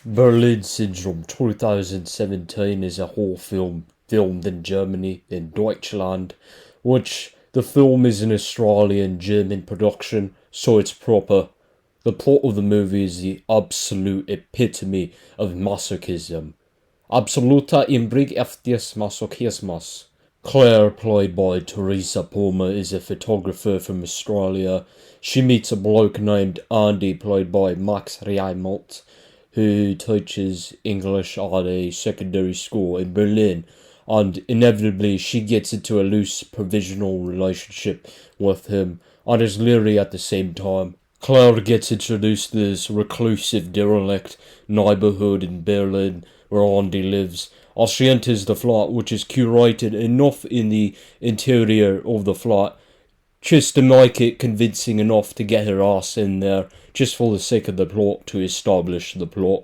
Berlin Syndrome 2017 is a horror film filmed in Germany, in Deutschland, which the film is an Australian-German production, so it's proper. The plot of the movie is the absolute epitome of masochism. Absoluta imbrig eftis masochismus. Clare, played by Teresa is a photographer from Australia. She meets a bloke named Andi, played by Max Riemelt, who teaches English at a secondary school in Berlin, and inevitably she gets into a loose provisional relationship with him and is leery at the same time. Claire gets introduced to this reclusive derelict neighbourhood in Berlin where Andi lives, as she enters the flat, which is curated enough in the interior of the flat just to make it convincing enough to get her ass in there, just for the sake of the plot, to establish the plot.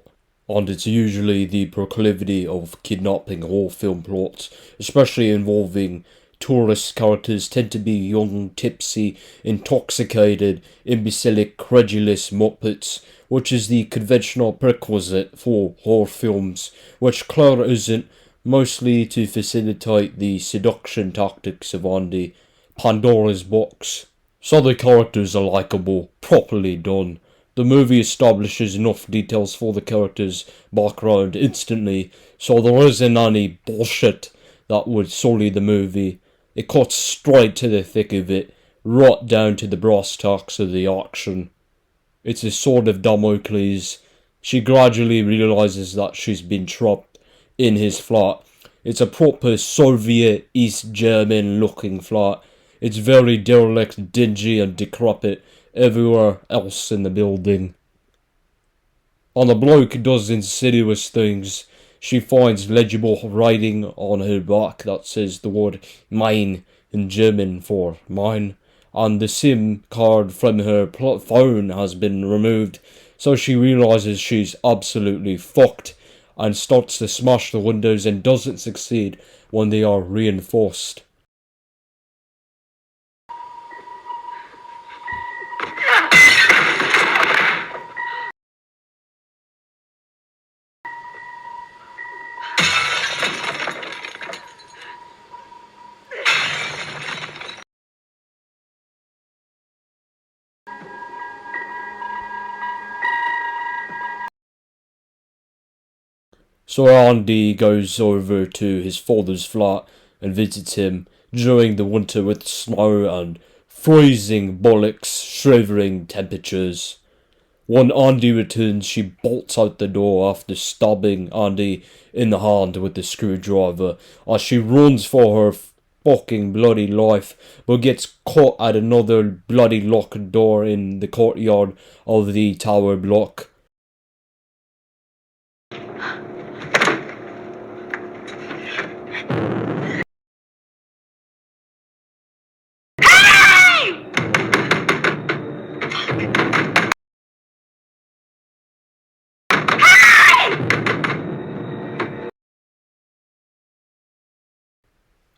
And it's usually the proclivity of kidnapping horror film plots, especially involving tourist characters, tend to be young, tipsy, intoxicated, imbecilic, credulous muppets, which is the conventional prerequisite for horror films, which Clare isn't, mostly to facilitate the seduction tactics of Andi. Pandora's box. So the characters are likeable, properly done. The movie establishes enough details for the characters' background instantly, so there isn't any bullshit that would sully the movie. It cuts straight to the thick of it, right down to the brass tacks of the action. It's a sword of Damocles. She gradually realises that she's been trapped in his flat. It's a proper Soviet East German looking flat. It's very derelict, dingy and decrepit everywhere else in the building. And the bloke does insidious things. She finds legible writing on her back that says the word mine in German for mine, and the SIM card from her phone has been removed, so she realises she's absolutely fucked and starts to smash the windows and doesn't succeed when they are reinforced. So Andi goes over to his father's flat and visits him during the winter with snow and freezing bullocks, shivering temperatures. When Andi returns, she bolts out the door after stabbing Andi in the hand with the screwdriver as she runs for her fucking bloody life, but gets caught at another bloody locked door in the courtyard of the tower block.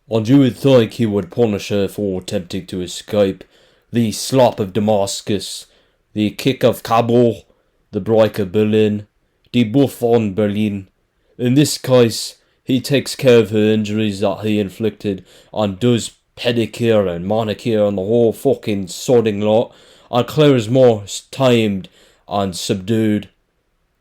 And you would think he would punish her for attempting to escape. The slap of Damascus, the kick of Kabul, the break of Berlin, the buff on Berlin. In this case, he takes care of her injuries that he inflicted and does pedicure and manicure and the whole fucking sodding lot, and Claire is more tamed and subdued.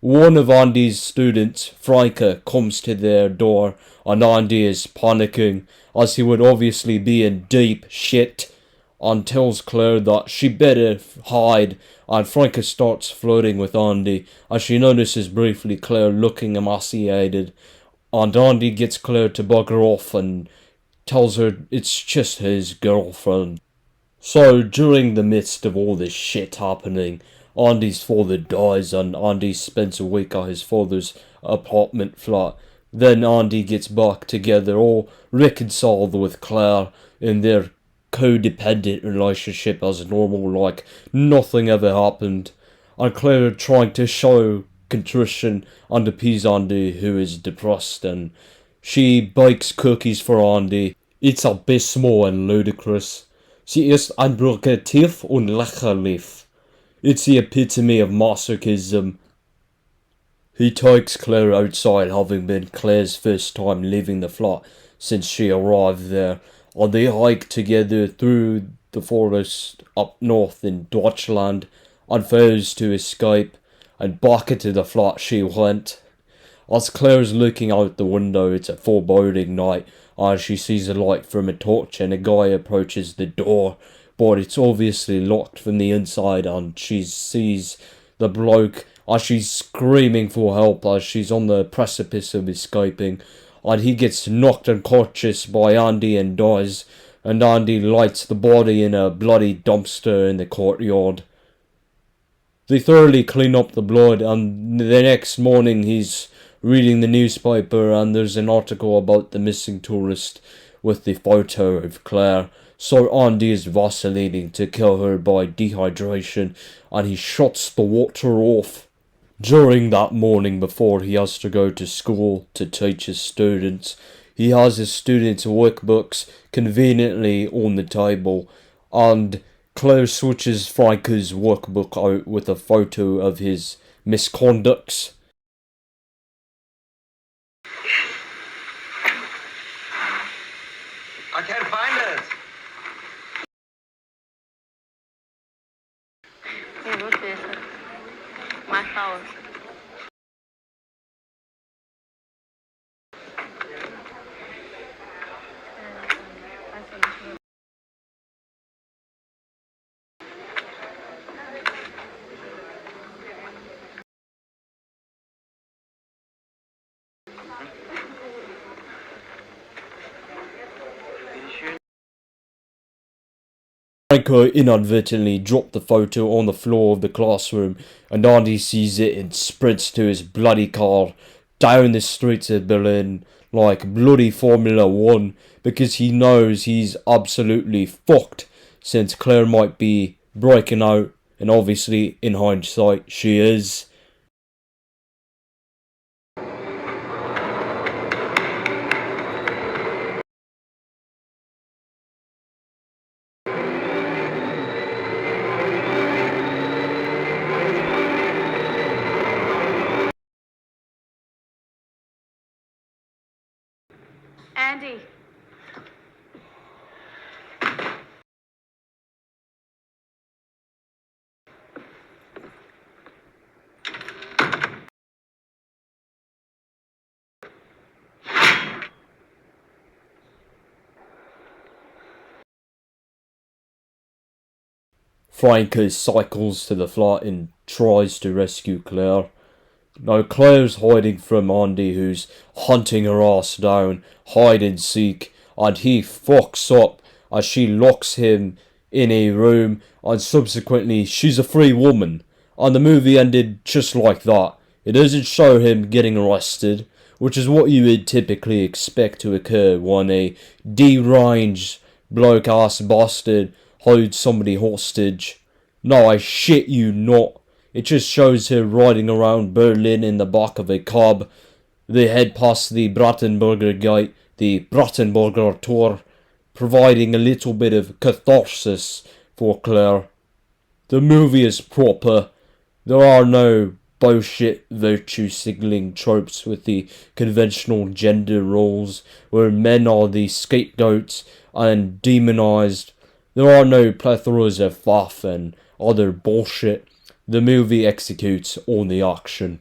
One of Andi's students, Franka, comes to their door and Andi is panicking, as he would obviously be in deep shit, and tells Claire that she better hide, and Franka starts flirting with Andi as she notices briefly Claire looking emaciated, and Andi gets Claire to bugger off and tells her it's just his girlfriend. So, during the midst of all this shit happening, Andi's father dies and Andi spends a week at his father's apartment flat. Then Andi gets back together, all reconciled with Claire in their codependent relationship as normal, like nothing ever happened. And Claire trying to show contrition and appease Andi, who is depressed, and she bakes cookies for Andi. It's abysmal and ludicrous. Sie ist unbürgerlich und lächerlich. It's the epitome of masochism. He takes Clare outside, having been Clare's first time leaving the flat since she arrived there, and they hike together through the forest up north in Deutschland and fails to escape, and back into the flat she went. As Claire's looking out the window, it's a foreboding night, as she sees a light from a torch and a guy approaches the door, but it's obviously locked from the inside, and she sees the bloke as she's screaming for help as she's on the precipice of escaping, and he gets knocked unconscious by Andi and dies, and Andi lights the body in a bloody dumpster in the courtyard. They thoroughly clean up the blood, and the next morning he's reading the newspaper and there's an article about the missing tourist with the photo of Clare. So Andi is vacillating to kill her by dehydration, and he shuts the water off. During that morning, before he has to go to school to teach his students, he has his students' workbooks conveniently on the table, and Clare switches Franka's workbook out with a photo of his misconducts. I can't find it. Ich wusste es. Mal schauen. Franka inadvertently dropped the photo on the floor of the classroom, and Andi sees it and sprints to his bloody car down the streets of Berlin like bloody Formula 1, because he knows he's absolutely fucked since Clare might be breaking out, and obviously in hindsight she is. Andi. Franka cycles to the flat and tries to rescue Clare. Now Claire's hiding from Andi, who's hunting her ass down, hide and seek, and he fucks up as she locks him in a room, and subsequently she's a free woman. And the movie ended just like that. It doesn't show him getting arrested, which is what you would typically expect to occur when a deranged bloke-ass bastard holds somebody hostage. No, I shit you not. It just shows her riding around Berlin in the back of a cab. They head past the Brandenburger Gate, the Brandenburger Tor, providing a little bit of catharsis for Clare. The movie is proper. There are no bullshit virtue signalling tropes with the conventional gender roles where men are the scapegoats and demonized. There are no plethoras of faff and other bullshit. The movie executes on the action.